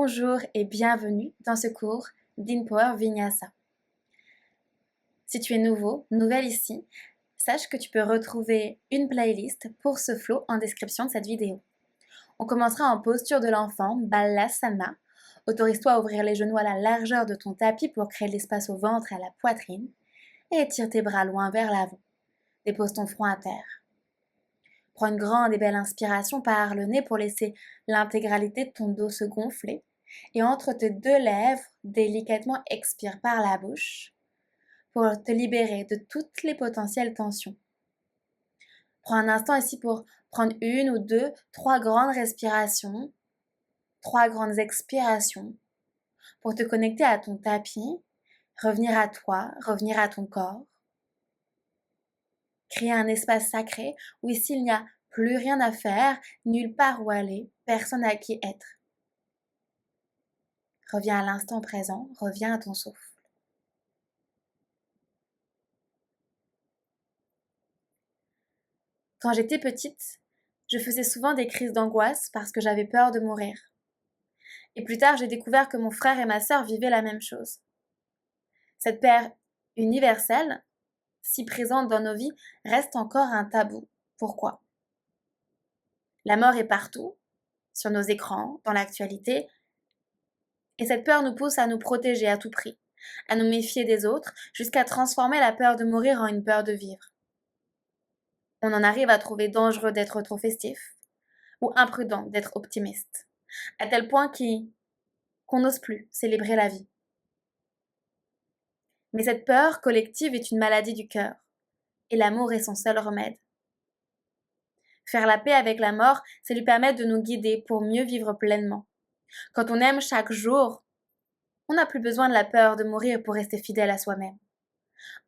Bonjour et bienvenue dans ce cours d'InPower Vinyasa. Si tu es nouveau, nouvelle ici, sache que tu peux retrouver une playlist pour ce flow en description de cette vidéo. On commencera en posture de l'enfant, Balasana. Autorise-toi à ouvrir les genoux à la largeur de ton tapis pour créer de l'espace au ventre et à la poitrine. Et étire tes bras loin vers l'avant. Dépose ton front à terre. Prends une grande et belle inspiration par le nez pour laisser l'intégralité de ton dos se gonfler. Et entre tes deux lèvres, délicatement expire par la bouche pour te libérer de toutes les potentielles tensions. Prends un instant ici pour prendre une ou deux, trois grandes respirations, trois grandes expirations pour te connecter à ton tapis, revenir à toi, revenir à ton corps. Créer un espace sacré où ici il n'y a plus rien à faire, nulle part où aller, personne à qui être. Reviens à l'instant présent, reviens à ton souffle. Quand j'étais petite, je faisais souvent des crises d'angoisse parce que j'avais peur de mourir. Et plus tard, j'ai découvert que mon frère et ma sœur vivaient la même chose. Cette peur universelle, si présente dans nos vies, reste encore un tabou. Pourquoi ? La mort est partout, sur nos écrans, dans l'actualité, et cette peur nous pousse à nous protéger à tout prix, à nous méfier des autres, jusqu'à transformer la peur de mourir en une peur de vivre. On en arrive à trouver dangereux d'être trop festif, ou imprudent d'être optimiste, à tel point qu'on n'ose plus célébrer la vie. Mais cette peur collective est une maladie du cœur, et l'amour est son seul remède. Faire la paix avec la mort, c'est lui permettre de nous guider pour mieux vivre pleinement. Quand on aime chaque jour, on n'a plus besoin de la peur de mourir pour rester fidèle à soi-même.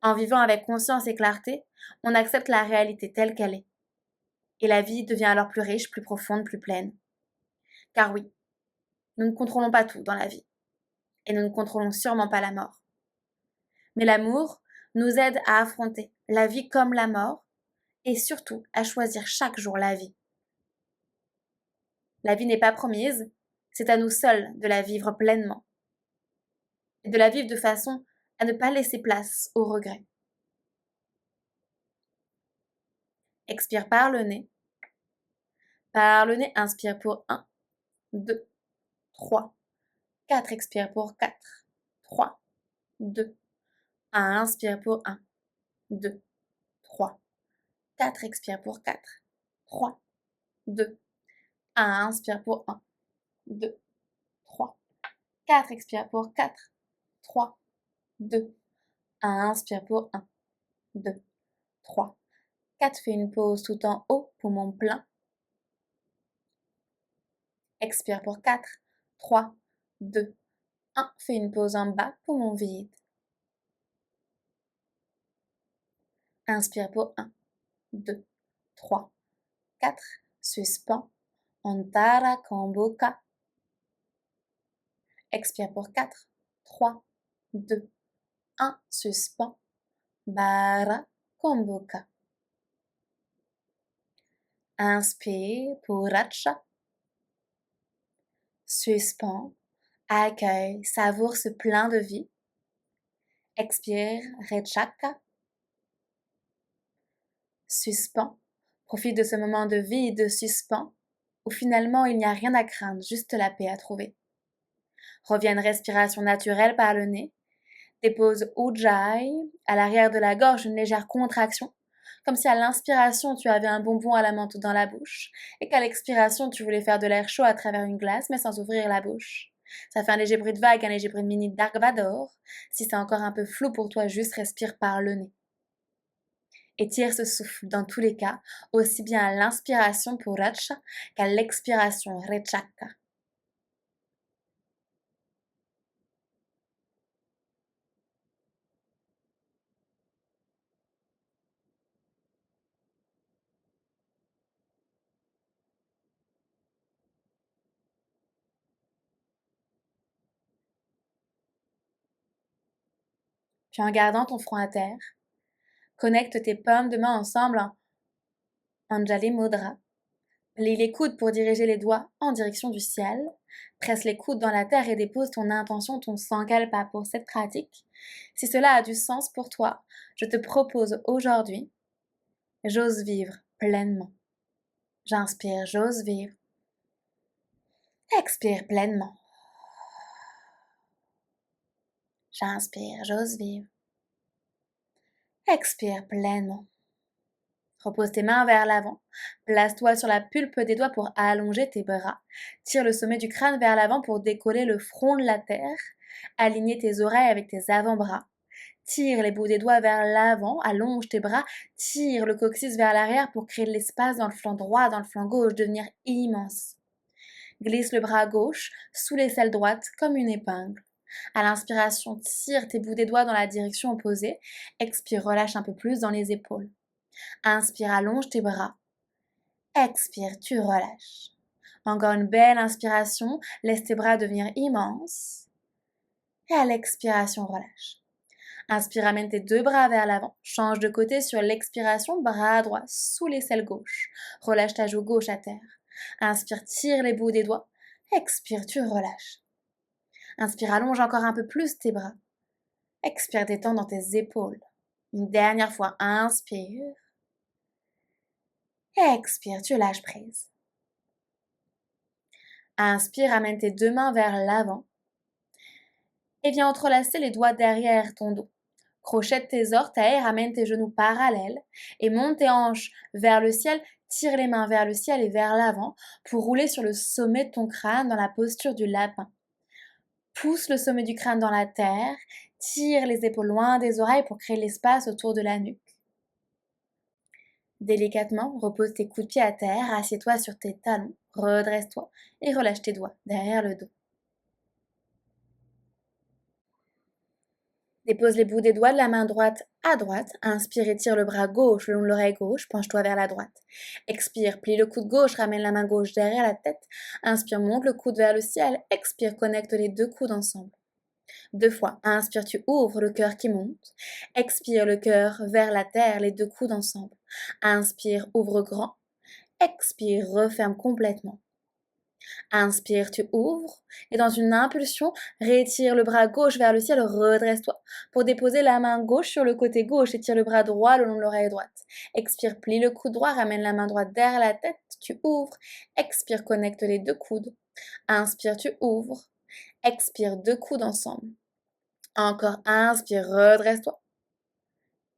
En vivant avec conscience et clarté, on accepte la réalité telle qu'elle est. Et la vie devient alors plus riche, plus profonde, plus pleine. Car oui, nous ne contrôlons pas tout dans la vie. Et nous ne contrôlons sûrement pas la mort. Mais l'amour nous aide à affronter la vie comme la mort et surtout à choisir chaque jour la vie. La vie n'est pas promise, c'est à nous seuls de la vivre pleinement. Et de la vivre de façon à ne pas laisser place au regret. Expire par le nez. Par le nez, inspire pour 1, 2, 3, 4. Expire pour 4, 3, 2, 1. Inspire pour 1, 2, 3, 4. Expire pour 4, 3, 2, 1. Inspire pour 1, 2, 3, 4. Expire pour 4, 3, 2, 1. Inspire pour 1, 2, 3, 4. Fais une pause tout en haut, poumon plein. Expire pour 4, 3, 2, 1. Fais une pause en bas, poumon vide. Inspire pour 1, 2, 3, 4. Suspends. Antara Kamboka. Expire pour 4, 3, 2, 1. Suspends. Bara Kamboka. Inspire pour Racha. Suspends. Accueille, savoure ce plein de vie. Expire, Rechaka. Suspends. Profite de ce moment de vie et de suspens, où finalement il n'y a rien à craindre, juste la paix à trouver. Reviens à une respiration naturelle par le nez. Dépose Ujjayi à l'arrière de la gorge, une légère contraction, comme si à l'inspiration tu avais un bonbon à la menthe dans la bouche, et qu'à l'expiration tu voulais faire de l'air chaud à travers une glace, mais sans ouvrir la bouche. Ça fait un léger bruit de vague, un léger bruit de mini Dark Vador. Si c'est encore un peu flou pour toi, juste respire par le nez. Étire ce souffle dans tous les cas, aussi bien à l'inspiration pour Racha qu'à l'expiration Rechaka. Puis en gardant ton front à terre, connecte tes paumes de main ensemble en Anjali Mudra. Plie les coudes pour diriger les doigts en direction du ciel. Presse les coudes dans la terre et dépose ton intention, ton sankalpa pour cette pratique. Si cela a du sens pour toi, je te propose aujourd'hui, j'ose vivre pleinement. J'inspire, j'ose vivre. Expire pleinement. J'inspire, j'ose vivre. Expire pleinement. Repose tes mains vers l'avant. Place-toi sur la pulpe des doigts pour allonger tes bras. Tire le sommet du crâne vers l'avant pour décoller le front de la terre. Aligne tes oreilles avec tes avant-bras. Tire les bouts des doigts vers l'avant, allonge tes bras, tire le coccyx vers l'arrière pour créer de l'espace dans le flanc droit, dans le flanc gauche, devenir immense. Glisse le bras gauche sous l'aisselle droite comme une épingle. À l'inspiration, tire tes bouts des doigts dans la direction opposée. Expire, relâche un peu plus dans les épaules. Inspire, allonge tes bras. Expire, tu relâches. Encore une belle inspiration, laisse tes bras devenir immenses. Et à l'expiration, relâche. Inspire, amène tes deux bras vers l'avant. Change de côté sur l'expiration, bras droit sous l'aisselle gauche. Relâche ta joue gauche à terre. Inspire, tire les bouts des doigts. Expire, tu relâches. Inspire, allonge encore un peu plus tes bras. Expire, détends dans tes épaules. Une dernière fois, inspire. Expire, tu lâches prise. Inspire, amène tes deux mains vers l'avant. Et viens entrelacer les doigts derrière ton dos. Crochette tes orteils, ramène tes genoux parallèles et monte tes hanches vers le ciel. Tire les mains vers le ciel et vers l'avant pour rouler sur le sommet de ton crâne dans la posture du lapin. Pousse le sommet du crâne dans la terre. Tire les épaules loin des oreilles pour créer l'espace autour de la nuque. Délicatement, repose tes coups de pied à terre, assieds-toi sur tes talons, redresse-toi et relâche tes doigts derrière le dos. Dépose les bouts des doigts de la main droite à droite. Inspire, étire le bras gauche le long de l'oreille gauche. Penche-toi vers la droite. Expire, plie le coude gauche, ramène la main gauche derrière la tête. Inspire, monte le coude vers le ciel. Expire, connecte les deux coudes ensemble. 2 fois. Inspire, tu ouvres le cœur qui monte. Expire, le cœur vers la terre, les deux coudes ensemble. Inspire, ouvre grand. Expire, referme complètement. Inspire, tu ouvres et dans une impulsion, rétire le bras gauche vers le ciel, redresse-toi pour déposer la main gauche sur le côté gauche et tire le bras droit le long de l'oreille droite. Expire, plie le coude droit, ramène la main droite derrière la tête, tu ouvres. Expire, connecte les deux coudes. Inspire, tu ouvres. Expire, deux coudes ensemble. Encore, inspire, redresse-toi.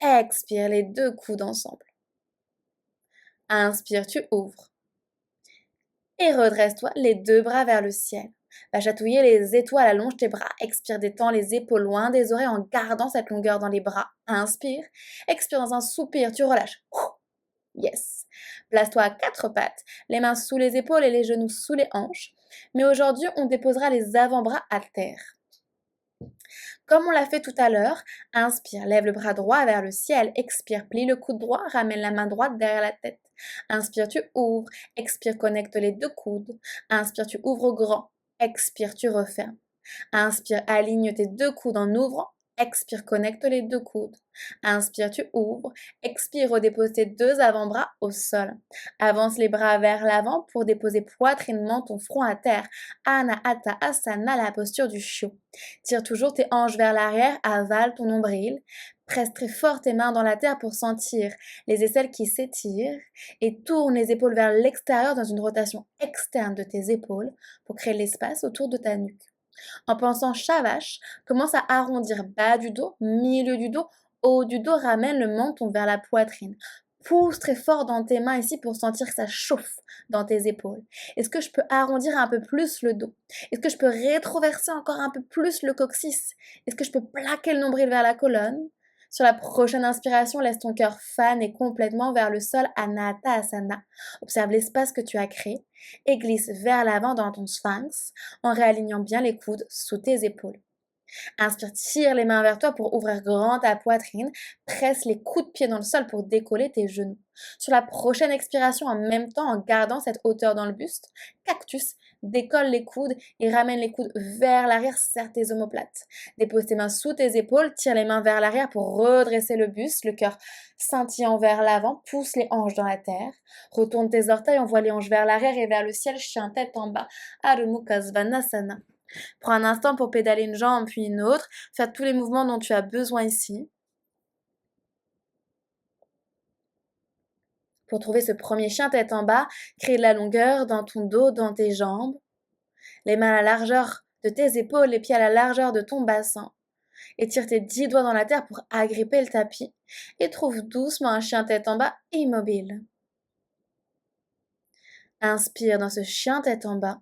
Expire, les deux coudes ensemble. Inspire, tu ouvres. Et redresse-toi, les deux bras vers le ciel. Va chatouiller les étoiles, allonge tes bras. Expire, détends les épaules loin des oreilles en gardant cette longueur dans les bras. Inspire. Expire dans un soupir, tu relâches. Yes. Place-toi à quatre pattes, les mains sous les épaules et les genoux sous les hanches. Mais aujourd'hui, on déposera les avant-bras à terre. Comme on l'a fait tout à l'heure, inspire, lève le bras droit vers le ciel, expire, plie le coude droit, ramène la main droite derrière la tête. Inspire, tu ouvres, expire, connecte les deux coudes. Inspire, tu ouvres grand, expire, tu refermes. Inspire, aligne tes deux coudes en ouvrant. Expire, connecte les deux coudes. Inspire, tu ouvres. Expire, redépose tes deux avant-bras au sol. Avance les bras vers l'avant pour déposer poitrinement ton front à terre. Anahata Asana, la posture du chiot. Tire toujours tes hanches vers l'arrière, avale ton nombril. Presse très fort tes mains dans la terre pour sentir les aisselles qui s'étirent et tourne les épaules vers l'extérieur dans une rotation externe de tes épaules pour créer l'espace autour de ta nuque. En pensant Shavash, commence à arrondir bas du dos, milieu du dos, haut du dos, ramène le menton vers la poitrine. Pousse très fort dans tes mains ici pour sentir que ça chauffe dans tes épaules. Est-ce que je peux arrondir un peu plus le dos? Est-ce que je peux rétroverser encore un peu plus le coccyx? Est-ce que je peux plaquer le nombril vers la colonne? Sur la prochaine inspiration, laisse ton cœur faner complètement vers le sol, Anahata Asana. Observe l'espace que tu as créé et glisse vers l'avant dans ton sphinx en réalignant bien les coudes sous tes épaules. Inspire, tire les mains vers toi pour ouvrir grand ta poitrine. Presse les coups de pied dans le sol pour décoller tes genoux. Sur la prochaine expiration, en même temps, en gardant cette hauteur dans le buste, cactus, Décolle les coudes et ramène les coudes vers l'arrière, serre tes omoplates. Dépose tes mains sous tes épaules, tire les mains vers l'arrière pour redresser le buste, le cœur scintillant vers l'avant, pousse les hanches dans la terre. Retourne tes orteils, envoie les hanches vers l'arrière et vers le ciel, chien tête en bas, Adho Mukha Svanasana. Prends un instant pour pédaler une jambe puis une autre, faire tous les mouvements dont tu as besoin ici. Pour trouver ce premier chien tête en bas, crée de la longueur dans ton dos, dans tes jambes. Les mains à la largeur de tes épaules, les pieds à la largeur de ton bassin. Étire tes 10 doigts dans la terre pour agripper le tapis et trouve doucement un chien tête en bas immobile. Inspire dans ce chien tête en bas.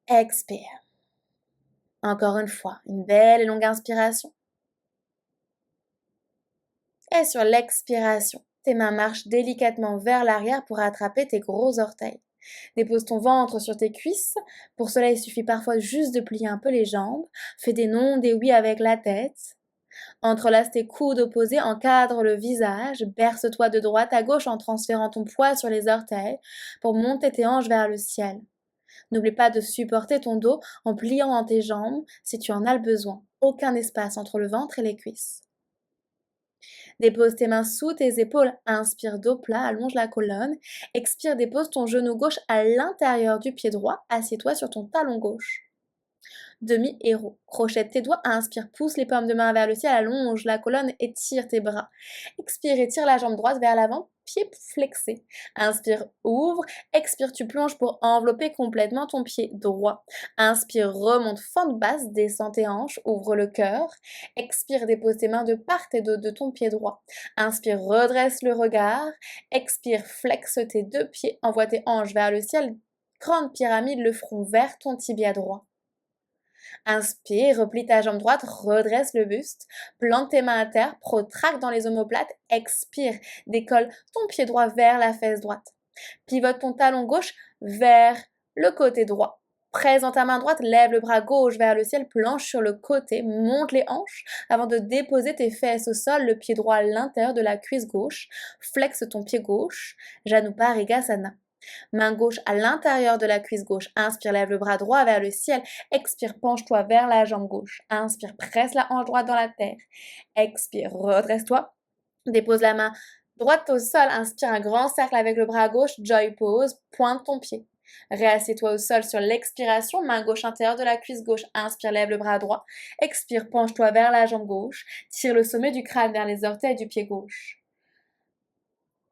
Expire. Encore une fois, une belle et longue inspiration. Et sur l'expiration, tes mains marchent délicatement vers l'arrière pour attraper tes gros orteils. Dépose ton ventre sur tes cuisses. Pour cela, il suffit parfois juste de plier un peu les jambes. Fais des non, des oui avec la tête. Entrelace tes coudes opposés, encadre le visage. Berce-toi de droite à gauche en transférant ton poids sur les orteils pour monter tes hanches vers le ciel. N'oublie pas de supporter ton dos en pliant dans tes jambes si tu en as le besoin. Aucun espace entre le ventre et les cuisses. Dépose tes mains sous tes épaules, inspire dos plat, allonge la colonne. Expire, dépose ton genou gauche à l'intérieur du pied droit, assieds-toi sur ton talon gauche. Demi-héros. Crochette tes doigts, inspire, pousse les paumes de main vers le ciel, allonge la colonne, étire tes bras. Expire, étire la jambe droite vers l'avant, pied flexé. Inspire, ouvre. Expire, tu plonges pour envelopper complètement ton pied droit. Inspire, remonte, fente basse, descends tes hanches, ouvre le cœur. Expire, dépose tes mains de part et d'autre de ton pied droit. Inspire, redresse le regard. Expire, flexe tes deux pieds, envoie tes hanches vers le ciel. Grande pyramide, le front vers ton tibia droit. Inspire, replie ta jambe droite, redresse le buste, plante tes mains à terre, protracte dans les omoplates, expire, décolle ton pied droit vers la fesse droite. Pivote ton talon gauche vers le côté droit. Présente ta main droite, lève le bras gauche vers le ciel, planche sur le côté, monte les hanches avant de déposer tes fesses au sol, le pied droit à l'intérieur de la cuisse gauche, flexe ton pied gauche, Januparigasana. Main gauche à l'intérieur de la cuisse gauche. Inspire, lève le bras droit vers le ciel. Expire, penche-toi vers la jambe gauche. Inspire, presse la hanche droite dans la terre. Expire, redresse-toi. Dépose la main droite au sol. Inspire un grand cercle avec le bras gauche. Joy pose. Pointe ton pied. Réassieds-toi au sol sur l'expiration. Main gauche intérieure de la cuisse gauche. Inspire, lève le bras droit. Expire, penche-toi vers la jambe gauche. Tire le sommet du crâne vers les orteils du pied gauche.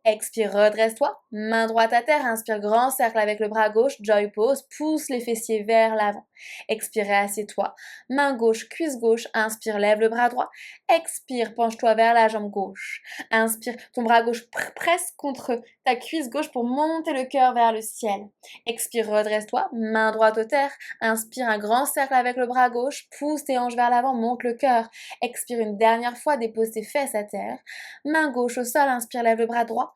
Expire, redresse-toi, main droite à terre, inspire, grand cercle avec le bras gauche, joy pose, pousse les fessiers vers l'avant. Expire, assieds-toi, main gauche, cuisse gauche, inspire, lève le bras droit. Expire, penche-toi vers la jambe gauche. Inspire, ton bras gauche presse contre ta cuisse gauche pour monter le cœur vers le ciel. Expire, redresse-toi, main droite au terre, inspire un grand cercle avec le bras gauche, pousse tes hanches vers l'avant, monte le cœur. Expire une dernière fois, dépose tes fesses à terre. Main gauche au sol, inspire, lève le bras droit.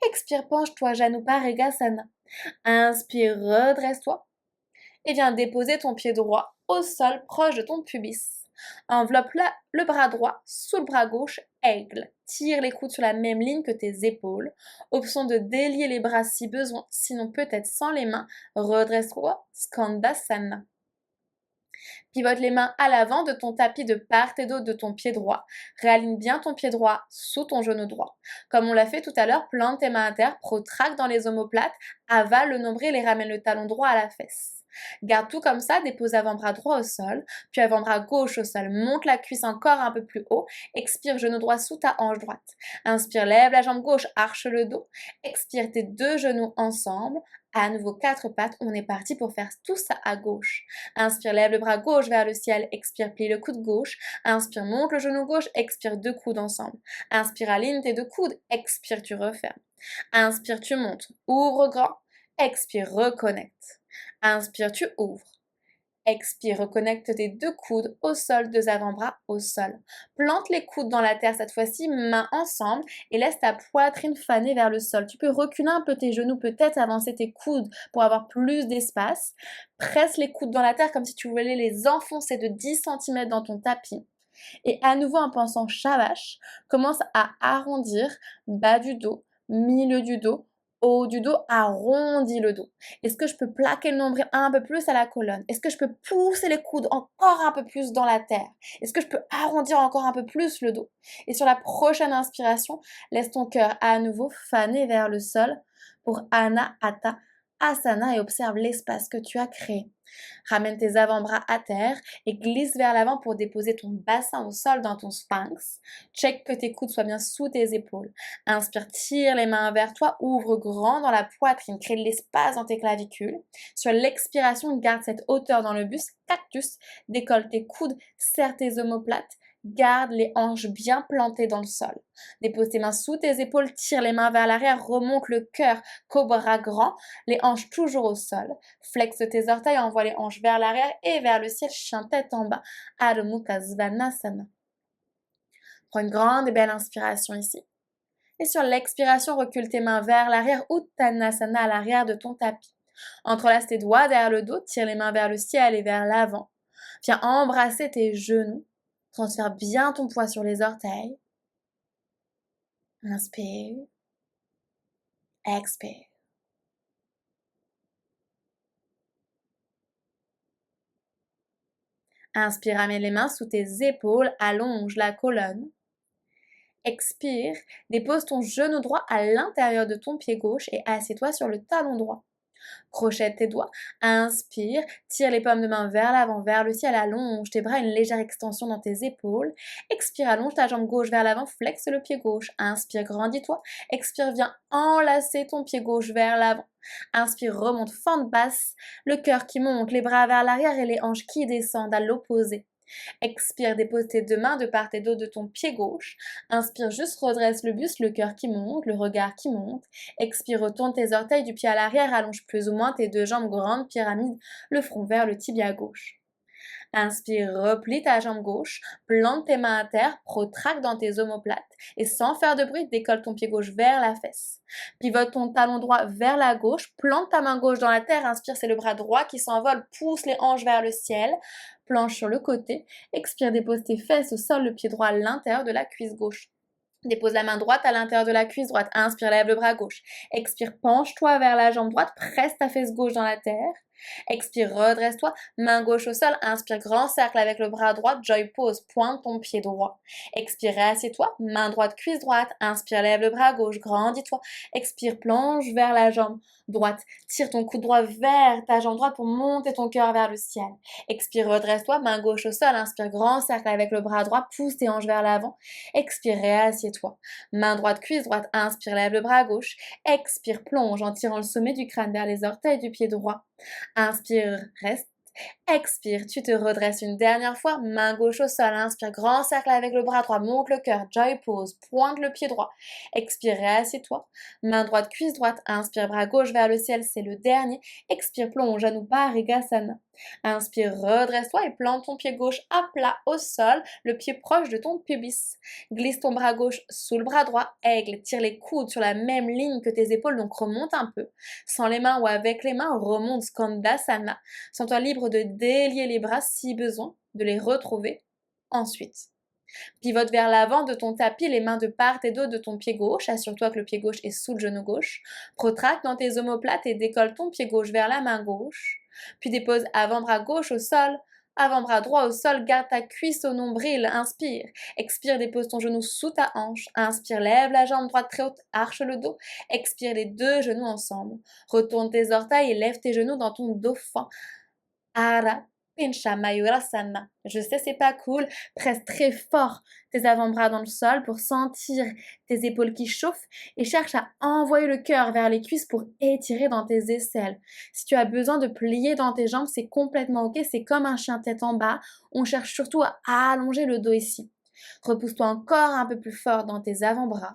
Expire, penche-toi, Januparigasana. Inspire, redresse-toi. Et viens déposer ton pied droit au sol, proche de ton pubis. Enveloppe le bras droit sous le bras gauche, aigle. Tire les coudes sur la même ligne que tes épaules. Option de délier les bras si besoin, sinon peut-être sans les mains. Redresse-toi, Skandasana. Pivote les mains à l'avant de ton tapis de part et d'autre de ton pied droit. Réaligne bien ton pied droit sous ton genou droit. Comme on l'a fait tout à l'heure, plante tes mains à terre, protracte dans les omoplates, avale le nombril et ramène le talon droit à la fesse. Garde tout comme ça, dépose avant-bras droit au sol, puis avant-bras gauche au sol, monte la cuisse encore un peu plus haut, expire genou droit sous ta hanche droite. Inspire, lève la jambe gauche, arche le dos, expire tes deux genoux ensemble, à nouveau 4 pattes, on est parti pour faire tout ça à gauche. Inspire, lève le bras gauche vers le ciel, expire, plie le coude gauche, inspire, monte le genou gauche, expire, deux coudes ensemble. Inspire, aligne tes deux coudes, expire, tu refermes. Inspire, tu montes, ouvre grand, expire, reconnecte. Inspire, tu ouvres. Expire, reconnecte tes deux coudes au sol, deux avant-bras au sol. Plante les coudes dans la terre cette fois-ci, mains ensemble et laisse ta poitrine faner vers le sol. Tu peux reculer un peu tes genoux, peut-être avancer tes coudes pour avoir plus d'espace. Presse les coudes dans la terre comme si tu voulais les enfoncer de 10 cm dans ton tapis. Et à nouveau en pensant Shavash, commence à arrondir bas du dos, milieu du dos, haut du dos, arrondis le dos. Est-ce que je peux plaquer le nombril un peu plus à la colonne? Est-ce que je peux pousser les coudes encore un peu plus dans la terre? Est-ce que je peux arrondir encore un peu plus le dos? Et sur la prochaine inspiration, laisse ton cœur à nouveau faner vers le sol pour Anahata Asana et observe l'espace que tu as créé. Ramène tes avant-bras à terre et glisse vers l'avant pour déposer ton bassin au sol dans ton sphinx. Check que tes coudes soient bien sous tes épaules. Inspire, tire les mains vers toi, ouvre grand dans la poitrine, crée de l'espace dans tes clavicules. Sur l'expiration, garde cette hauteur dans le buste, cactus, décolle tes coudes, serre tes omoplates. Garde les hanches bien plantées dans le sol. Dépose tes mains sous tes épaules, tire les mains vers l'arrière, remonte le cœur, cobra grand, les hanches toujours au sol. Flexe tes orteils, envoie les hanches vers l'arrière et vers le ciel, chien tête en bas. Adho Mukha Svanasana. Prends une grande et belle inspiration ici. Et sur l'expiration, recule tes mains vers l'arrière, Uttanasana à l'arrière de ton tapis. Entrelace tes doigts derrière le dos, tire les mains vers le ciel et vers l'avant. Viens embrasser tes genoux. Transfère bien ton poids sur les orteils. Inspire. Expire. Inspire, ramène les mains sous tes épaules, allonge la colonne. Expire, dépose ton genou droit à l'intérieur de ton pied gauche et assieds-toi sur le talon droit. Crochette tes doigts, inspire, tire les paumes de main vers l'avant, vers le ciel, allonge tes bras, une légère extension dans tes épaules. Expire, allonge ta jambe gauche vers l'avant, flexe le pied gauche. Inspire, grandis-toi. Expire, viens enlacer ton pied gauche vers l'avant. Inspire, remonte, fente basse, le cœur qui monte, les bras vers l'arrière et les hanches qui descendent à l'opposé. Expire, dépose tes deux mains de part et d'autre de ton pied gauche. Inspire, juste redresse le buste, le cœur qui monte, le regard qui monte. Expire, retourne tes orteils du pied à l'arrière, allonge plus ou moins tes deux jambes, grande pyramide, le front vers le tibia gauche. Inspire, replie ta jambe gauche, plante tes mains à terre, protracte dans tes omoplates et sans faire de bruit, décolle ton pied gauche vers la fesse. Pivote ton talon droit vers la gauche, plante ta main gauche dans la terre, inspire, c'est le bras droit qui s'envole, pousse les hanches vers le ciel, planche sur le côté, expire, dépose tes fesses au sol, le pied droit à l'intérieur de la cuisse gauche. Dépose la main droite à l'intérieur de la cuisse droite, inspire, lève le bras gauche. Expire, penche-toi vers la jambe droite, presse ta fesse gauche dans la terre. Expire, redresse-toi, main gauche au sol, inspire, grand cercle avec le bras droit, joy pose, pointe ton pied droit. Expire, assieds-toi, main droite, cuisse droite, inspire, lève le bras gauche, grandis-toi. Expire, plonge vers la jambe droite, tire ton coude droit vers ta jambe droite pour monter ton cœur vers le ciel. Expire, redresse-toi, main gauche au sol, inspire, grand cercle avec le bras droit, pousse tes hanches vers l'avant. Expire, réassieds-toi, main droite, cuisse droite, inspire, lève le bras gauche. Expire, plonge en tirant le sommet du crâne vers les orteils du pied droit. Inspire, reste. Expire, tu te redresses une dernière fois, main gauche au sol, inspire, grand cercle avec le bras droit, monte le cœur, joy pose, pointe le pied droit, expire, réassieds-toi, main droite, cuisse droite, inspire, bras gauche vers le ciel, c'est le dernier, expire, plonge, Anuparigasana. Inspire, redresse-toi et plante ton pied gauche à plat au sol, le pied proche de ton pubis. Glisse ton bras gauche sous le bras droit, aigle, tire les coudes sur la même ligne que tes épaules, donc remonte un peu. Sans les mains ou avec les mains, remonte Skandasana. Sens-toi libre de délier les bras si besoin, de les retrouver ensuite. Pivote vers l'avant de ton tapis, les mains de part et d'autre de ton pied gauche. Assure-toi que le pied gauche est sous le genou gauche. Protracte dans tes omoplates et décolle ton pied gauche vers la main gauche. Puis dépose avant-bras gauche au sol, avant-bras droit au sol, garde ta cuisse au nombril, inspire. Expire, dépose ton genou sous ta hanche. Inspire, lève la jambe droite très haute, arche le dos. Expire les deux genoux ensemble. Retourne tes orteils et lève tes genoux dans ton dauphin. Ara Pincha Mayurasana. Je sais, c'est pas cool. Presse très fort tes avant-bras dans le sol pour sentir tes épaules qui chauffent et cherche à envoyer le cœur vers les cuisses pour étirer dans tes aisselles. Si tu as besoin de plier dans tes jambes, c'est complètement ok. C'est comme un chien tête en bas. On cherche surtout à allonger le dos ici. Repousse-toi encore un peu plus fort dans tes avant-bras.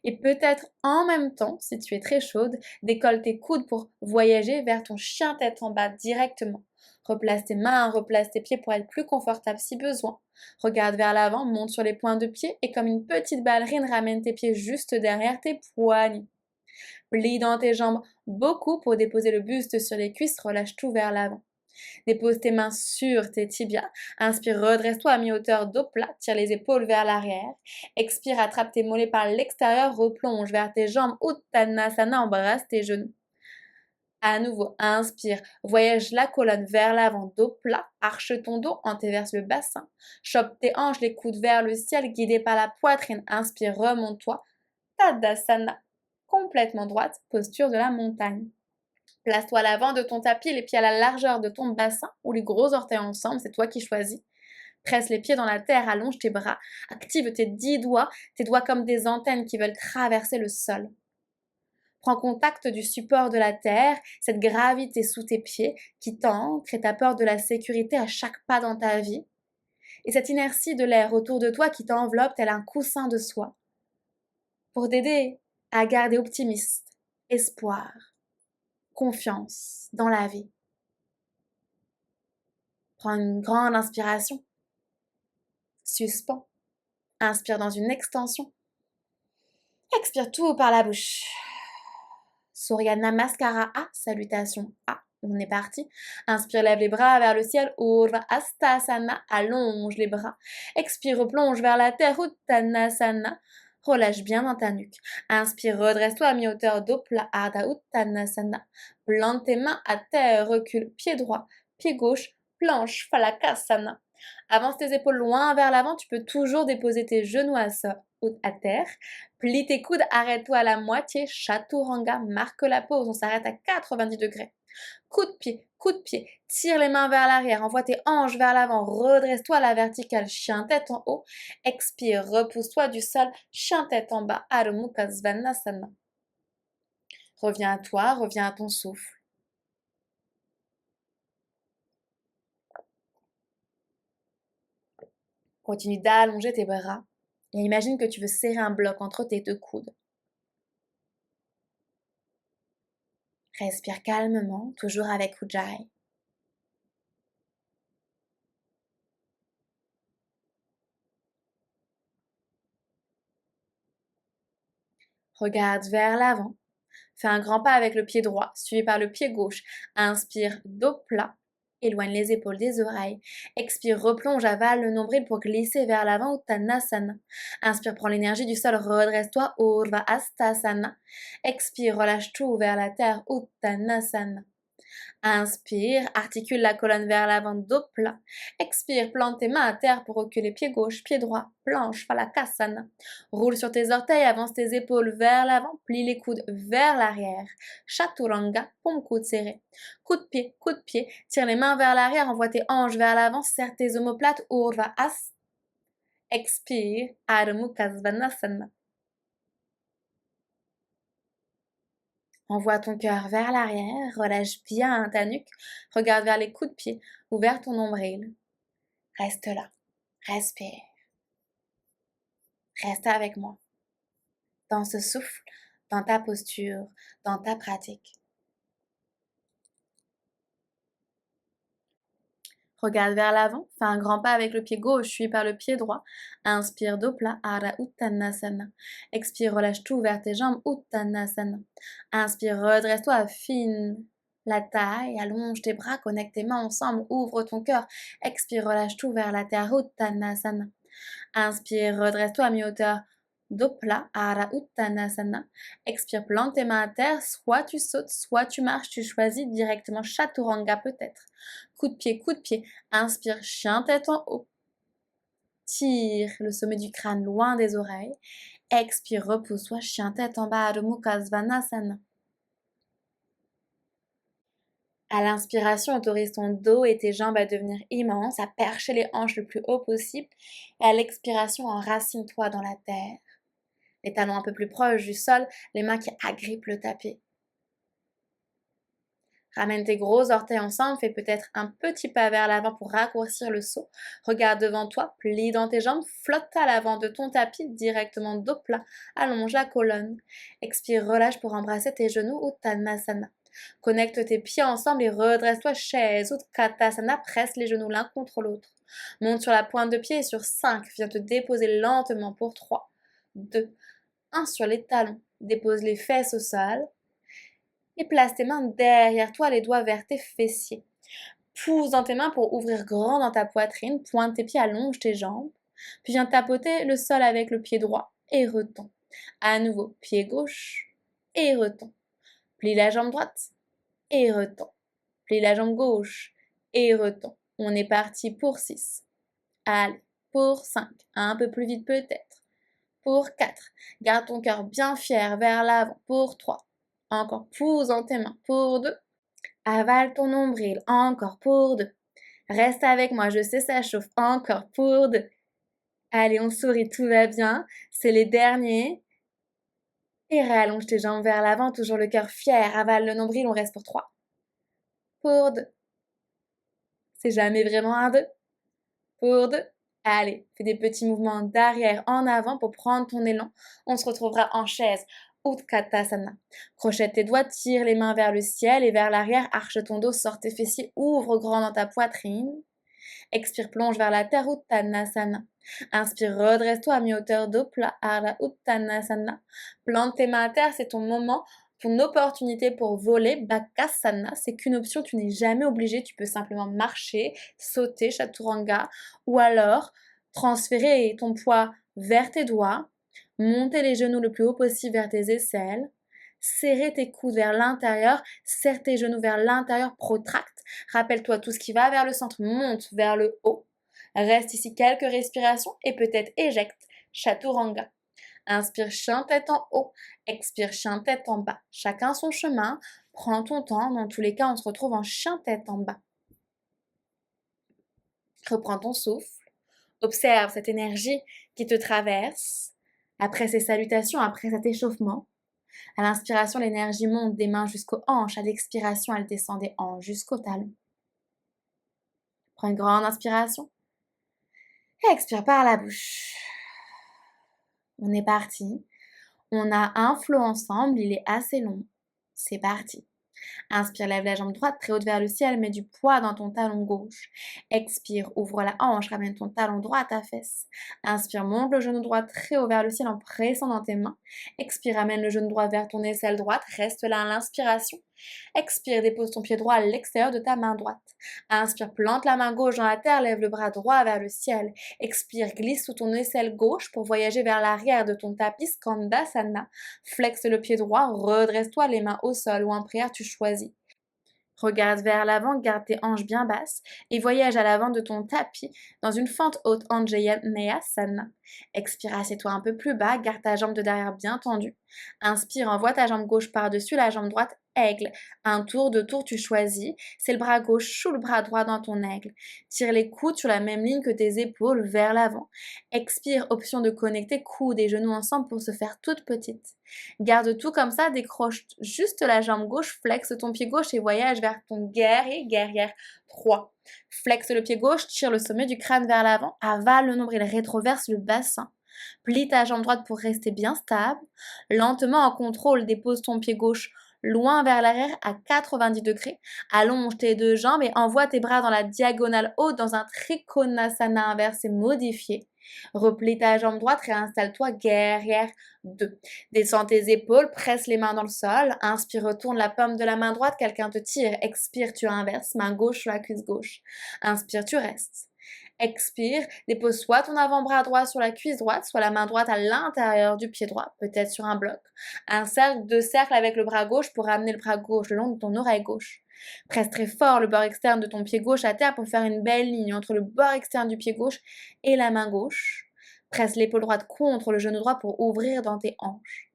Et peut-être en même temps, si tu es très chaude, décolle tes coudes pour voyager vers ton chien tête en bas directement. Replace tes mains, replace tes pieds pour être plus confortable si besoin. Regarde vers l'avant, monte sur les points de pied et comme une petite ballerine, ramène tes pieds juste derrière tes poignets. Plie dans tes jambes beaucoup pour déposer le buste sur les cuisses, relâche tout vers l'avant. Dépose tes mains sur tes tibias. Inspire, redresse-toi à mi-hauteur, dos plat. Tire les épaules vers l'arrière. Expire, attrape tes mollets par l'extérieur. Replonge vers tes jambes. Uttanasana, embrasse tes genoux. À nouveau, inspire, voyage la colonne vers l'avant, dos plat, arche ton dos, antéverse le bassin, chope tes hanches, les coudes vers le ciel, guidé par la poitrine, inspire, remonte-toi, Tadasana, complètement droite, posture de la montagne. Place-toi à l'avant de ton tapis, les pieds à la largeur de ton bassin, ou les gros orteils ensemble, c'est toi qui choisis. Presse les pieds dans la terre, allonge tes bras, active tes 10 doigts, tes doigts comme des antennes qui veulent traverser le sol. Prends contact du support de la terre, cette gravité sous tes pieds qui t'ancre et t'apporte de la sécurité à chaque pas dans ta vie. Et cette inertie de l'air autour de toi qui t'enveloppe tel un coussin de soie. Pour t'aider à garder optimiste, espoir, confiance dans la vie. Prends une grande inspiration. Suspends. Inspire dans une extension. Expire tout par la bouche. Surya Namaskara A, salutation A. On est parti. Inspire, lève les bras vers le ciel. Urva Astasana, allonge les bras. Expire, plonge vers la terre. Uttanasana. Relâche bien dans ta nuque. Inspire, redresse-toi à mi-hauteur, dos plat. Ardha Uttanasana. Plante tes mains à terre, recule. Pied droit, pied gauche, planche, Falakasana. Avance tes épaules loin vers l'avant. Tu peux toujours déposer tes genoux à terre. Plie tes coudes, arrête-toi à la moitié, Chaturanga, marque la pause, on s'arrête à 90 degrés. Coup de pied, tire les mains vers l'arrière, envoie tes hanches vers l'avant, redresse-toi à la verticale, chien tête en haut, expire, repousse-toi du sol, chien tête en bas, Adho Mukha Svanasana. Reviens à toi, reviens à ton souffle. Continue d'allonger tes bras et imagine que tu veux serrer un bloc entre tes deux coudes. Respire calmement, toujours avec Ujjayi. Regarde vers l'avant. Fais un grand pas avec le pied droit, suivi par le pied gauche. Inspire, dos plat. Éloigne les épaules des oreilles. Expire, replonge, avale le nombril pour glisser vers l'avant, Uttanasana. Inspire, prends l'énergie du sol, redresse-toi, Urva Astasana. Expire, relâche tout vers la terre, Uttanasana. Inspire, articule la colonne vers l'avant, dos plat. Expire, plante tes mains à terre pour reculer pied gauche, pied droit, planche, Falakasana. Roule sur tes orteils, avance tes épaules vers l'avant, plie les coudes vers l'arrière. Chaturanga, paume coude serré. Coup de pied, tire les mains vers l'arrière, envoie tes hanches vers l'avant, serre tes omoplates, Urva As. Expire, Adho Mukha Svanasana. Envoie ton cœur vers l'arrière, relâche bien ta nuque, regarde vers les coups de pied ou vers ton nombril. Reste là, respire. Reste avec moi, dans ce souffle, dans ta posture, dans ta pratique. Regarde vers l'avant, fais un grand pas avec le pied gauche, suivi par le pied droit. Inspire, dos plat, Ardha Uttanasana. Expire, relâche tout vers tes jambes, Uttanasana. Inspire, redresse-toi, affine la taille, allonge tes bras, connecte tes mains ensemble, ouvre ton cœur. Expire, relâche tout vers la terre, Uttanasana. Inspire, redresse-toi à mi-hauteur, dos plat, Ardha Uttanasana. Expire, plante tes mains à terre, soit tu sautes, soit tu marches, tu choisis directement Chaturanga peut-être. Coup de pied, inspire, chien tête en haut. Tire le sommet du crâne loin des oreilles. Expire, repousse-toi, chien tête en bas, Adho Mukha Svanasana. À l'inspiration, autorise ton dos et tes jambes à devenir immenses, à percher les hanches le plus haut possible. Et à l'expiration, enracine-toi dans la terre. Les talons un peu plus proches du sol, les mains qui agrippent le tapis. Ramène tes gros orteils ensemble, fais peut-être un petit pas vers l'avant pour raccourcir le saut. Regarde devant toi, plie dans tes jambes, flotte à l'avant de ton tapis, directement dos plat, allonge la colonne. Expire, relâche pour embrasser tes genoux, Uttanasana. Connecte tes pieds ensemble et redresse-toi, chaise, Utkatasana, presse les genoux l'un contre l'autre. Monte sur la pointe de pied et sur 5, viens te déposer lentement pour 3, 2, 1 sur les talons. Dépose les fesses au sol. Et place tes mains derrière toi, les doigts vers tes fessiers. Pousse dans tes mains pour ouvrir grand dans ta poitrine, pointe tes pieds, allonge tes jambes, puis viens tapoter le sol avec le pied droit et retends. À nouveau, pied gauche et retends. Plie la jambe droite et retends. Plie la jambe gauche et retends. On est parti pour 6. Allez, pour 5. Un peu plus vite peut-être. Pour 4. Garde ton cœur bien fier vers l'avant. Pour 3. Encore, pousse dans tes mains. Pour 2. Avale ton nombril. Encore, pour 2. Reste avec moi, je sais ça chauffe. Encore, pour 2. Allez, on sourit, tout va bien. C'est les derniers. Et rallonge tes jambes vers l'avant, toujours le cœur fier. Avale le nombril, on reste pour 3. Pour 2. C'est jamais vraiment un 2. Pour 2. Allez, fais des petits mouvements d'arrière en avant pour prendre ton élan. On se retrouvera en chaise. Utkatasana. Crochette tes doigts, tire les mains vers le ciel et vers l'arrière, arche ton dos, sors tes fessiers, ouvre grand dans ta poitrine. Expire, plonge vers la terre, Uttanasana. Inspire, redresse-toi à mi-hauteur, dos plat, Ardha Uttanasana. Plante tes mains à terre, c'est ton moment, ton opportunité pour voler. Bakasana, c'est qu'une option, tu n'es jamais obligé, tu peux simplement marcher, sauter, Chaturanga, ou alors transférer ton poids vers tes doigts, monter les genoux le plus haut possible vers tes aisselles, serrer tes coudes vers l'intérieur, serre tes genoux vers l'intérieur, protracte. Rappelle-toi, tout ce qui va vers le centre monte vers le haut. Reste ici quelques respirations et peut-être éjecte. Chaturanga. Inspire, chien tête en haut. Expire, chien tête en bas. Chacun son chemin. Prends ton temps. Dans tous les cas, on se retrouve en chien tête en bas. Reprends ton souffle. Observe cette énergie qui te traverse. Après ces salutations, après cet échauffement, à l'inspiration, l'énergie monte des mains jusqu'aux hanches. À l'expiration, elle descend des hanches jusqu'au talon. Prends une grande inspiration. Et expire par la bouche. On est parti. On a un flow ensemble. Il est assez long. C'est parti. Inspire, lève la jambe droite très haute vers le ciel, mets du poids dans ton talon gauche. Expire, ouvre la hanche, ramène ton talon droit à ta fesse. Inspire, monte le genou droit très haut vers le ciel en pressant dans tes mains. Expire, ramène le genou droit vers ton aisselle droite, reste là à l'inspiration. Expire, dépose ton pied droit à l'extérieur de ta main droite. Inspire, plante la main gauche dans la terre, lève le bras droit vers le ciel. Expire, glisse sous ton aisselle gauche pour voyager vers l'arrière de ton tapis Skandasana. Flexe le pied droit, redresse-toi les mains au sol ou en prière, tu choisis. Regarde vers l'avant, garde tes hanches bien basses et voyage à l'avant de ton tapis dans une fente haute Anjayaneyasana. Expire, assieds-toi un peu plus bas, garde ta jambe de derrière bien tendue. Inspire, envoie ta jambe gauche par-dessus la jambe droite, aigle. Un tour, deux tours, tu choisis. C'est le bras gauche sous le bras droit dans ton aigle. Tire les coudes sur la même ligne que tes épaules vers l'avant. Expire, option de connecter coudes et genoux ensemble pour se faire toute petite. Garde tout comme ça, décroche juste la jambe gauche, flexe ton pied gauche et voyage vers ton guerrier, guerrière 3. Flexe le pied gauche, tire le sommet du crâne vers l'avant, avale le nombril, rétroverse le bassin. Plie ta jambe droite pour rester bien stable. Lentement, en contrôle, dépose ton pied gauche loin vers l'arrière à 90 degrés. Allonge tes deux jambes et envoie tes bras dans la diagonale haute dans un Trikonasana inversé modifié. Replie ta jambe droite, réinstalle-toi, guerrière 2. Descends tes épaules, presse les mains dans le sol. Inspire, retourne la paume de la main droite, quelqu'un te tire. Expire, tu inverses, main gauche sur la cuisse gauche. Inspire, tu restes. Expire, dépose soit ton avant-bras droit sur la cuisse droite, soit la main droite à l'intérieur du pied droit, peut-être sur un bloc. Un cercle, deux cercles avec le bras gauche pour ramener le bras gauche le long de ton oreille gauche. Presse très fort le bord externe de ton pied gauche à terre pour faire une belle ligne entre le bord externe du pied gauche et la main gauche. Presse l'épaule droite contre le genou droit pour ouvrir dans tes hanches.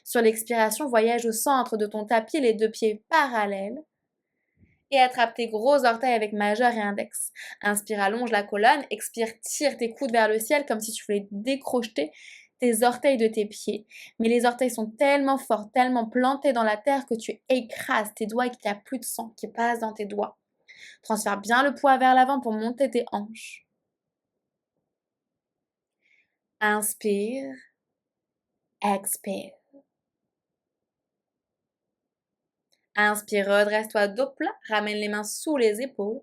Sur l'expiration, voyage au centre de ton tapis, les deux pieds parallèles. Et attrape tes gros orteils avec majeur et index. Inspire, allonge la colonne. Expire, tire tes coudes vers le ciel comme si tu voulais décrocheter tes orteils de tes pieds. Mais les orteils sont tellement forts, tellement plantés dans la terre que tu écrases tes doigts et qu'il n'y a plus de sang qui passe dans tes doigts. Transfère bien le poids vers l'avant pour monter tes hanches. Inspire. Expire. Inspire, redresse-toi dos plat, ramène les mains sous les épaules.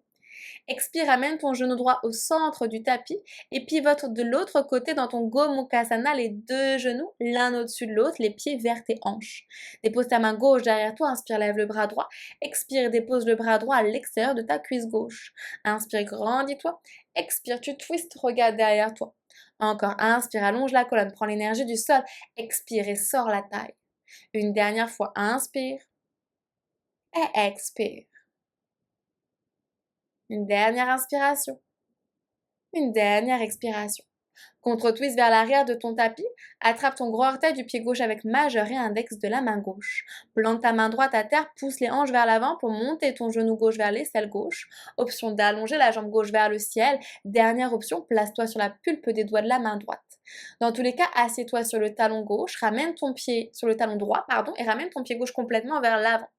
Expire, ramène ton genou droit au centre du tapis et pivote de l'autre côté dans ton Gomukhasana, les deux genoux l'un au-dessus de l'autre, les pieds vers tes hanches. Dépose ta main gauche derrière toi, inspire, lève le bras droit. Expire, dépose le bras droit à l'extérieur de ta cuisse gauche. Inspire, grandis-toi. Expire, tu twists, regarde derrière toi. Encore, inspire, allonge la colonne, prends l'énergie du sol. Expire et sors la taille. Une dernière fois, inspire et expire. Une dernière inspiration. Une dernière expiration. Contre-twist vers l'arrière de ton tapis, attrape ton gros orteil du pied gauche avec majeur et index de la main gauche. Plante ta main droite à terre, pousse les hanches vers l'avant pour monter ton genou gauche vers l'aisselle gauche. Option d'allonger la jambe gauche vers le ciel. Dernière option, place-toi sur la pulpe des doigts de la main droite. Dans tous les cas, assieds-toi sur le talon gauche, ramène ton pied sur le talon droit, et ramène ton pied gauche complètement vers l'avant.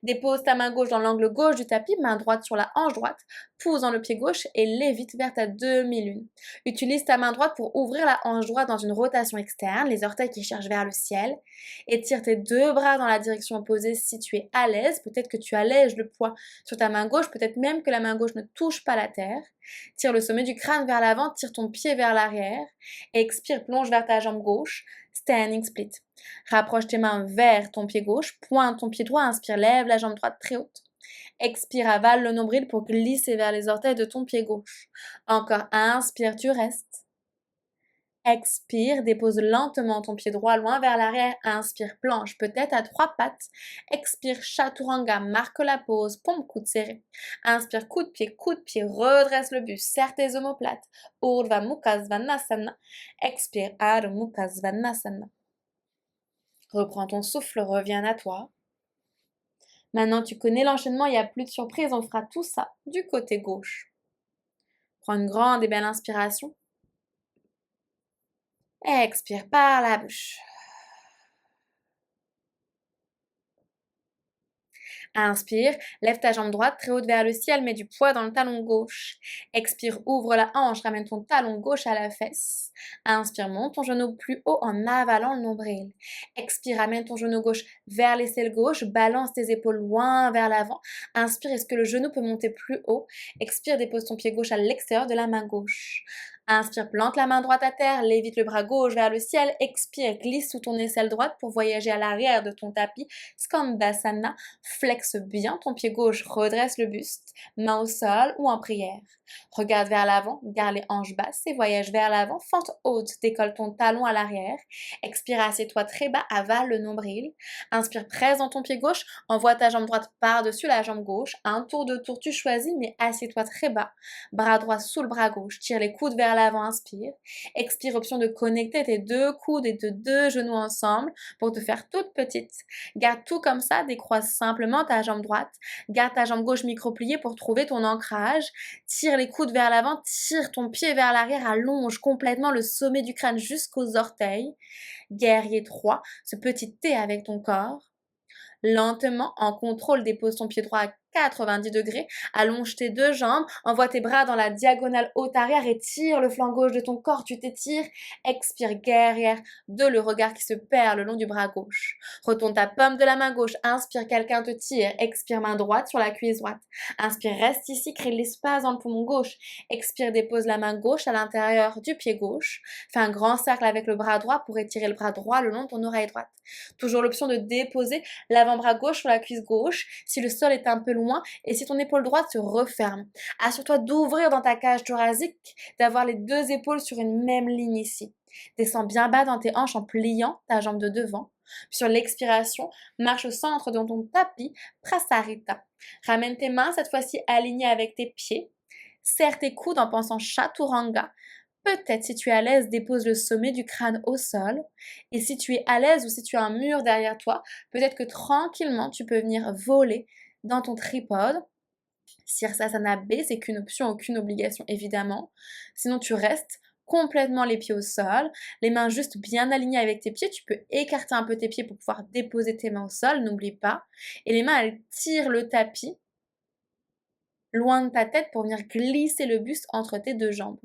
Dépose ta main gauche dans l'angle gauche du tapis, main droite sur la hanche droite, pousse dans le pied gauche et lévite vers ta demi-lune. Utilise ta main droite pour ouvrir la hanche droite dans une rotation externe, les orteils qui cherchent vers le ciel. Étire tes deux bras dans la direction opposée si tu es à l'aise. Peut-être que tu allèges le poids sur ta main gauche, peut-être même que la main gauche ne touche pas la terre. Tire le sommet du crâne vers l'avant, tire ton pied vers l'arrière. Expire, plonge vers ta jambe gauche. Standing split. Rapproche tes mains vers ton pied gauche, pointe ton pied droit, inspire, lève la jambe droite très haute. Expire, avale le nombril pour glisser vers les orteils de ton pied gauche. Encore, inspire, tu restes. Expire, dépose lentement ton pied droit loin vers l'arrière. Inspire, planche, peut-être à trois pattes. Expire, chaturanga, marque la pause, pompe, coude serré. Inspire, coup de pied, redresse le buste, serre tes omoplates. Urdhva Mukha Svanasana. Expire, Adho Mukha Svanasana. Reprends ton souffle, reviens à toi. Maintenant, tu connais l'enchaînement, il n'y a plus de surprise, on fera tout ça du côté gauche. Prends une grande et belle inspiration. Expire par la bouche. Inspire, lève ta jambe droite très haute vers le ciel, mets du poids dans le talon gauche. Expire, ouvre la hanche, ramène ton talon gauche à la fesse. Inspire, monte ton genou plus haut en avalant le nombril. Expire, ramène ton genou gauche vers l'aisselle gauche, balance tes épaules loin vers l'avant. Inspire, est-ce que le genou peut monter plus haut? Expire, dépose ton pied gauche à l'extérieur de la main gauche. Inspire, plante la main droite à terre, lévite le bras gauche vers le ciel. Expire, glisse sous ton aisselle droite pour voyager à l'arrière de ton tapis. Skandasana, flexe bien ton pied gauche, redresse le buste, main au sol ou en prière. Regarde vers l'avant, garde les hanches basses et voyage vers l'avant, fente haute, décolle ton talon à l'arrière. Expire, assieds-toi très bas, avale le nombril. Inspire, presse dans ton pied gauche, envoie ta jambe droite par-dessus la jambe gauche. Un tour de tour, tu choisis, mais assieds-toi très bas. Bras droit sous le bras gauche, tire les coudes vers l'avant, inspire. Expire, option de connecter tes deux coudes et tes deux genoux ensemble pour te faire toute petite. Garde tout comme ça, décroise simplement ta jambe droite. Garde ta jambe gauche micro-pliée pour trouver ton ancrage. Tire les coudes vers l'avant, tire ton pied vers l'arrière, allonge complètement le sommet du crâne jusqu'aux orteils. Guerrier 3, ce petit T avec ton corps. Lentement, en contrôle, dépose ton pied droit à 90 degrés, allonge tes deux jambes, envoie tes bras dans la diagonale haute arrière et tire le flanc gauche de ton corps, tu t'étires, expire guerrière 2, le regard qui se perd le long du bras gauche. Retourne ta paume de la main gauche, inspire, quelqu'un te tire, expire main droite sur la cuisse droite. Inspire, reste ici, crée l'espace dans le poumon gauche. Expire, dépose la main gauche à l'intérieur du pied gauche. Fais un grand cercle avec le bras droit pour étirer le bras droit le long de ton oreille droite. Toujours l'option de déposer l'avant-bras gauche sur la cuisse gauche si le sol est un peu loin et si ton épaule droite se referme. Assure-toi d'ouvrir dans ta cage thoracique, d'avoir les deux épaules sur une même ligne ici. Descends bien bas dans tes hanches en pliant ta jambe de devant. Puis sur l'expiration, marche au centre de ton tapis, Prasarita. Ramène tes mains, cette fois-ci alignées avec tes pieds. Serre tes coudes en pensant Chaturanga. Peut-être, si tu es à l'aise, dépose le sommet du crâne au sol. Et si tu es à l'aise ou si tu as un mur derrière toi, peut-être que tranquillement, tu peux venir voler dans ton tripode. Sirsasana B, c'est qu'une option, aucune obligation évidemment. Sinon, tu restes complètement les pieds au sol, les mains juste bien alignées avec tes pieds. Tu peux écarter un peu tes pieds pour pouvoir déposer tes mains au sol, n'oublie pas. Et les mains, elles tirent le tapis loin de ta tête pour venir glisser le buste entre tes deux jambes.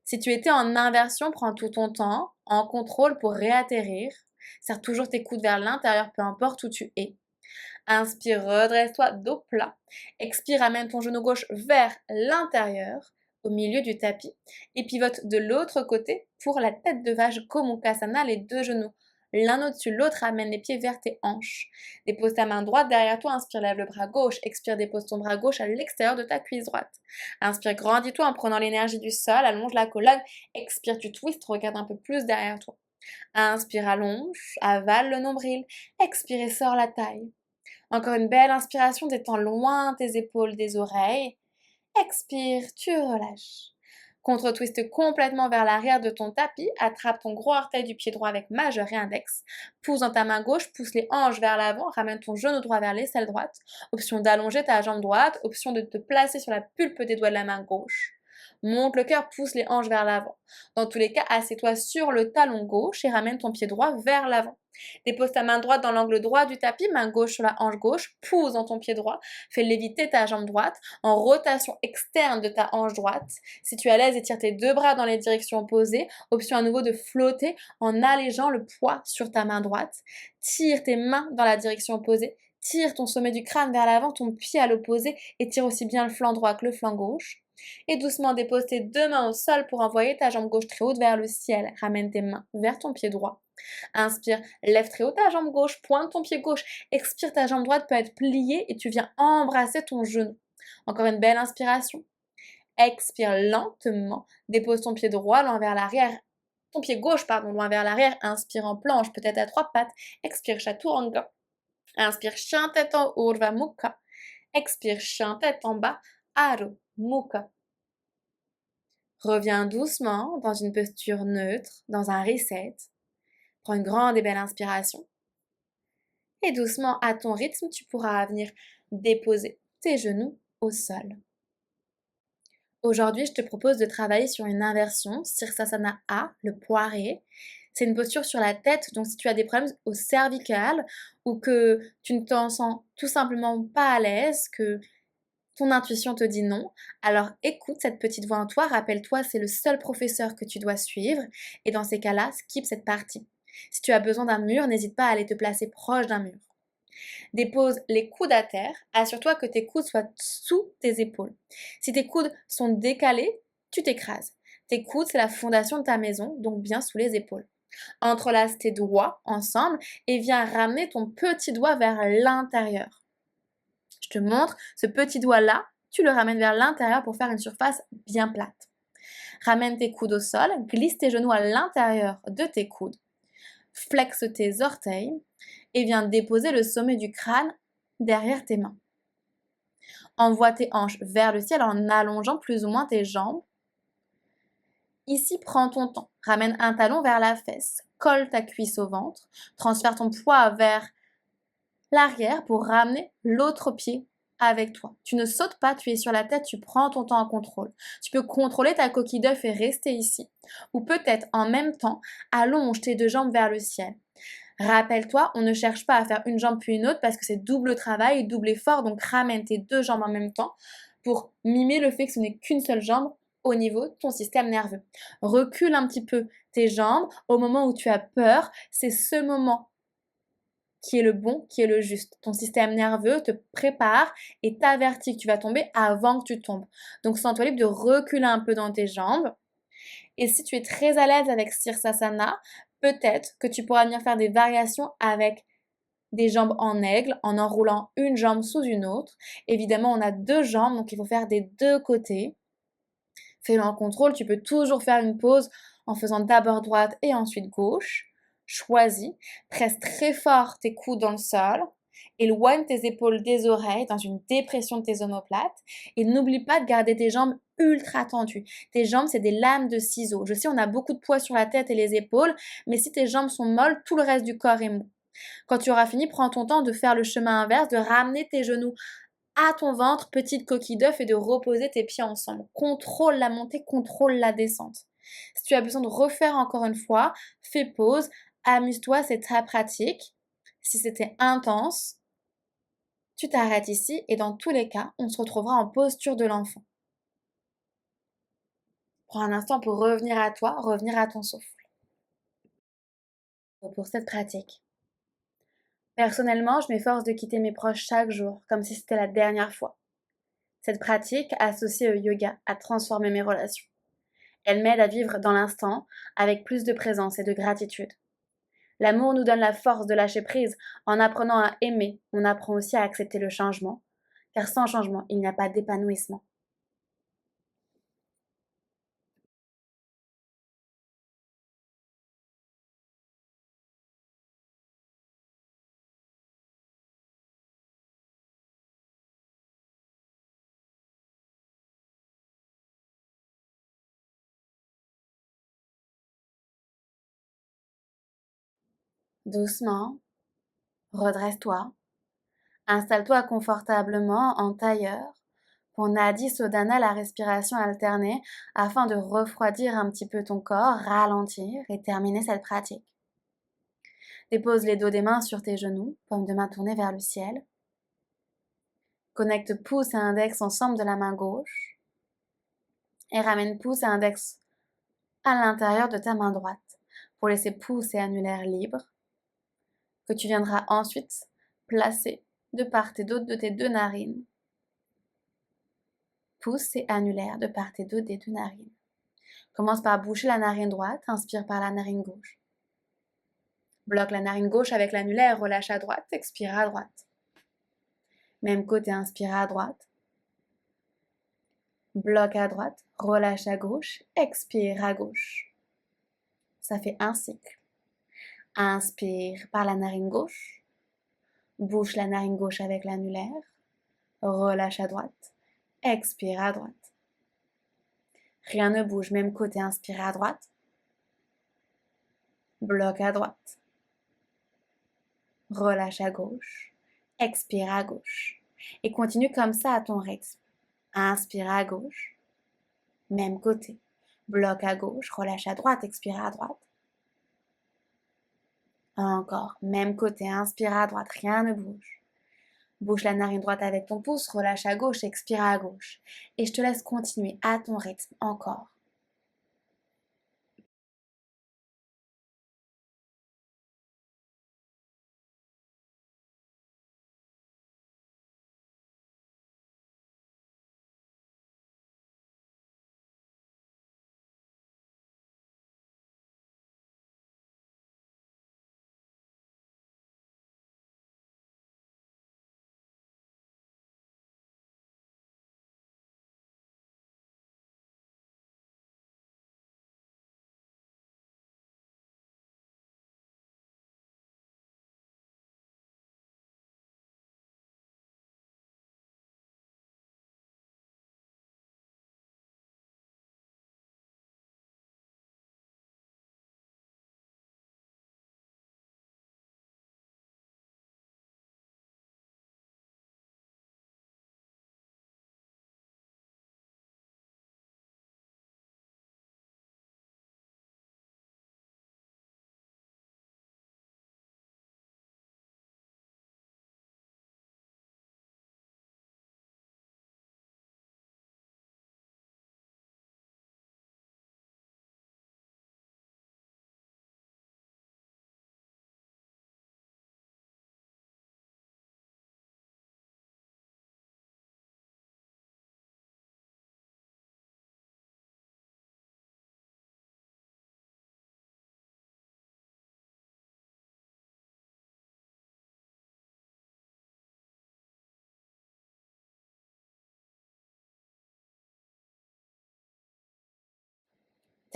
Si tu étais en inversion, prends tout ton temps, en contrôle pour réatterrir. Serre toujours tes coudes vers l'intérieur, peu importe où tu es. Inspire, redresse-toi, dos plat. Expire, amène ton genou gauche vers l'intérieur, au milieu du tapis, et pivote de l'autre côté pour la tête de vache Gomukhasana, les deux genoux l'un au-dessus de l'autre, amène les pieds vers tes hanches. Dépose ta main droite derrière toi, inspire, lève le bras gauche, expire, dépose ton bras gauche à l'extérieur de ta cuisse droite. Inspire, grandis-toi en prenant l'énergie du sol, allonge la colonne, expire, tu twists, regarde un peu plus derrière toi. Inspire, allonge, avale le nombril, expire et sors la taille. Encore une belle inspiration, détends loin tes épaules des oreilles. Expire, tu relâches. Contre-twist complètement vers l'arrière de ton tapis, attrape ton gros orteil du pied droit avec majeur et index, pousse dans ta main gauche, pousse les hanches vers l'avant, ramène ton genou droit vers l'aisselle droite, option d'allonger ta jambe droite, option de te placer sur la pulpe des doigts de la main gauche. Monte le cœur, pousse les hanches vers l'avant. Dans tous les cas, assieds-toi sur le talon gauche et ramène ton pied droit vers l'avant. Dépose ta main droite dans l'angle droit du tapis, main gauche sur la hanche gauche, pousse dans ton pied droit, fais léviter ta jambe droite en rotation externe de ta hanche droite. Si tu es à l'aise, étire tes deux bras dans les directions opposées, option à nouveau de flotter en allégeant le poids sur ta main droite. Tire tes mains dans la direction opposée, tire ton sommet du crâne vers l'avant, ton pied à l'opposé et tire aussi bien le flanc droit que le flanc gauche. Et doucement dépose tes deux mains au sol pour envoyer ta jambe gauche très haute vers le ciel. Ramène tes mains vers ton pied droit. Inspire, lève très haut ta jambe gauche, pointe ton pied gauche. Expire, ta jambe droite peut être pliée et tu viens embrasser ton genou. Encore une belle inspiration. Expire lentement, dépose ton pied droit, loin vers l'arrière. Ton pied gauche, pardon, loin vers l'arrière. Inspire en planche, peut-être à trois pattes. Expire, chaturanga. Inspire, chien tête en haut, Urdhva Mukha. Expire, chien tête en bas, Adho Mukha. Reviens doucement dans une posture neutre, dans un reset. Prends une grande et belle inspiration. Et doucement, à ton rythme, tu pourras venir déposer tes genoux au sol. Aujourd'hui, je te propose de travailler sur une inversion, Sirsasana A, le poiré. C'est une posture sur la tête, donc si tu as des problèmes au cervical ou que tu ne t'en sens tout simplement pas à l'aise, que ton intuition te dit non, alors écoute cette petite voix en toi, rappelle-toi, c'est le seul professeur que tu dois suivre, et dans ces cas-là, skip cette partie. Si tu as besoin d'un mur, n'hésite pas à aller te placer proche d'un mur. Dépose les coudes à terre, assure-toi que tes coudes soient sous tes épaules. Si tes coudes sont décalés, tu t'écrases. Tes coudes, c'est la fondation de ta maison, donc bien sous les épaules. Entrelace tes doigts ensemble et viens ramener ton petit doigt vers l'intérieur. Je te montre, ce petit doigt-là, tu le ramènes vers l'intérieur pour faire une surface bien plate. Ramène tes coudes au sol, glisse tes genoux à l'intérieur de tes coudes, flexe tes orteils et viens déposer le sommet du crâne derrière tes mains. Envoie tes hanches vers le ciel en allongeant plus ou moins tes jambes. Ici, prends ton temps. Ramène un talon vers la fesse, colle ta cuisse au ventre, transfère ton poids vers l'arrière pour ramener l'autre pied avec toi. Tu ne sautes pas, tu es sur la tête, tu prends ton temps en contrôle. Tu peux contrôler ta coquille d'œuf et rester ici. Ou peut-être en même temps, allonge tes deux jambes vers le ciel. Rappelle-toi, on ne cherche pas à faire une jambe puis une autre parce que c'est double travail, double effort, donc ramène tes deux jambes en même temps pour mimer le fait que ce n'est qu'une seule jambe au niveau de ton système nerveux. Recule un petit peu tes jambes au moment où tu as peur, c'est ce moment qui est le bon, qui est le juste. Ton système nerveux te prépare et t'avertit que tu vas tomber avant que tu tombes. Donc sens-toi libre de reculer un peu dans tes jambes. Et si tu es très à l'aise avec Sirsasana, peut-être que tu pourras venir faire des variations avec des jambes en aigle, en enroulant une jambe sous une autre. Évidemment, on a deux jambes, donc il faut faire des deux côtés. Fais-le en contrôle, tu peux toujours faire une pause en faisant d'abord droite et ensuite gauche. Choisis, presse très fort tes coudes dans le sol, éloigne tes épaules des oreilles dans une dépression de tes omoplates et n'oublie pas de garder tes jambes ultra tendues. Tes jambes, c'est des lames de ciseaux. Je sais, on a beaucoup de poids sur la tête et les épaules, mais si tes jambes sont molles, tout le reste du corps est mou. Quand tu auras fini, prends ton temps de faire le chemin inverse, de ramener tes genoux à ton ventre, petite coquille d'œuf, et de reposer tes pieds ensemble. Contrôle la montée, contrôle la descente. Si tu as besoin de refaire encore une fois, fais pause, amuse-toi, c'est très pratique. Si c'était intense, tu t'arrêtes ici et dans tous les cas, on se retrouvera en posture de l'enfant. Prends un instant pour revenir à toi, revenir à ton souffle. Pour cette pratique. Personnellement, je m'efforce de quitter mes proches chaque jour, comme si c'était la dernière fois. Cette pratique, associée au yoga, a transformé mes relations. Elle m'aide à vivre dans l'instant, avec plus de présence et de gratitude. L'amour nous donne la force de lâcher prise. En apprenant à aimer, on apprend aussi à accepter le changement, car sans changement, il n'y a pas d'épanouissement. Doucement, redresse-toi, installe-toi confortablement en tailleur. Pour Nadi Sodhana, la respiration alternée, afin de refroidir un petit peu ton corps, ralentir et terminer cette pratique. Dépose les dos des mains sur tes genoux, paume de main tournée vers le ciel. Connecte pouce et index ensemble de la main gauche et ramène pouce et index à l'intérieur de ta main droite pour laisser pouce et annulaire libre que tu viendras ensuite placer de part et d'autre de tes deux narines. Pouce et annulaire de part et d'autre des deux narines. Commence par boucher la narine droite, inspire par la narine gauche. Bloque la narine gauche avec l'annulaire, relâche à droite, expire à droite. Même côté, inspire à droite. Bloque à droite, relâche à gauche, expire à gauche. Ça fait un cycle. Inspire par la narine gauche. Bouche la narine gauche avec l'annulaire. Relâche à droite. Expire à droite. Rien ne bouge, même côté, inspire à droite. Bloque à droite. Relâche à gauche. Expire à gauche. Et continue comme ça à ton rythme. Inspire à gauche. Même côté. Bloque à gauche. Relâche à droite. Expire à droite. Encore. Même côté. Inspire à droite. Rien ne bouge. Bouge la narine droite avec ton pouce. Relâche à gauche. Expire à gauche. Et je te laisse continuer à ton rythme. Encore.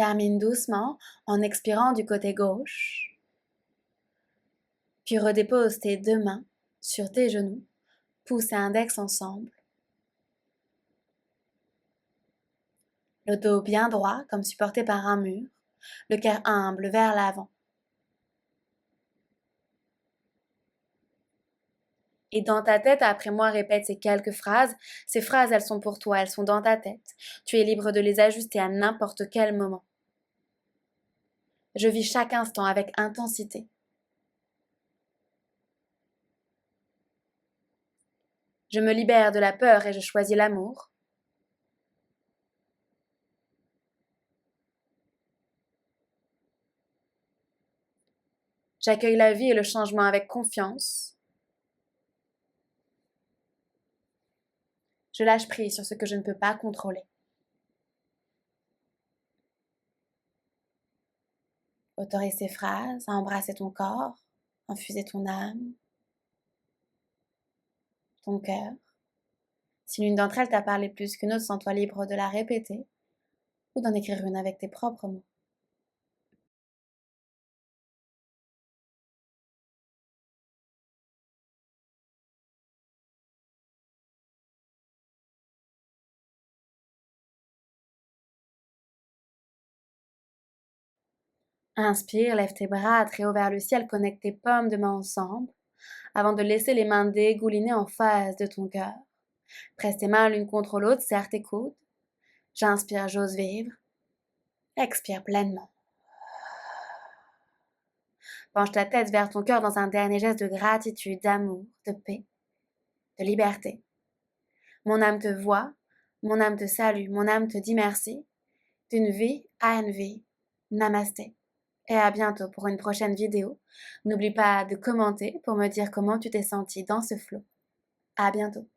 Termine doucement en expirant du côté gauche. Puis redépose tes deux mains sur tes genoux, pouce et index ensemble. Le dos bien droit, comme supporté par un mur, le cœur humble vers l'avant. Et dans ta tête, après moi, répète ces quelques phrases. Ces phrases, elles sont pour toi, elles sont dans ta tête. Tu es libre de les ajuster à n'importe quel moment. Je vis chaque instant avec intensité. Je me libère de la peur et je choisis l'amour. J'accueille la vie et le changement avec confiance. Je lâche prise sur ce que je ne peux pas contrôler. Autorise ces phrases à embrasser ton corps, infuser ton âme, ton cœur. Si l'une d'entre elles t'a parlé plus qu'une autre, sens-toi libre de la répéter ou d'en écrire une avec tes propres mots. Inspire, lève tes bras très haut vers le ciel, connecte tes paumes de main ensemble, avant de laisser les mains dégouliner en face de ton cœur. Presse tes mains l'une contre l'autre, serre tes coudes. J'inspire, j'ose vivre. Expire pleinement. Penche ta tête vers ton cœur dans un dernier geste de gratitude, d'amour, de paix, de liberté. Mon âme te voit, mon âme te salue, mon âme te dit merci. D'une vie à une vie. Namasté. Et à bientôt pour une prochaine vidéo. N'oublie pas de commenter pour me dire comment tu t'es senti dans ce flow. À bientôt.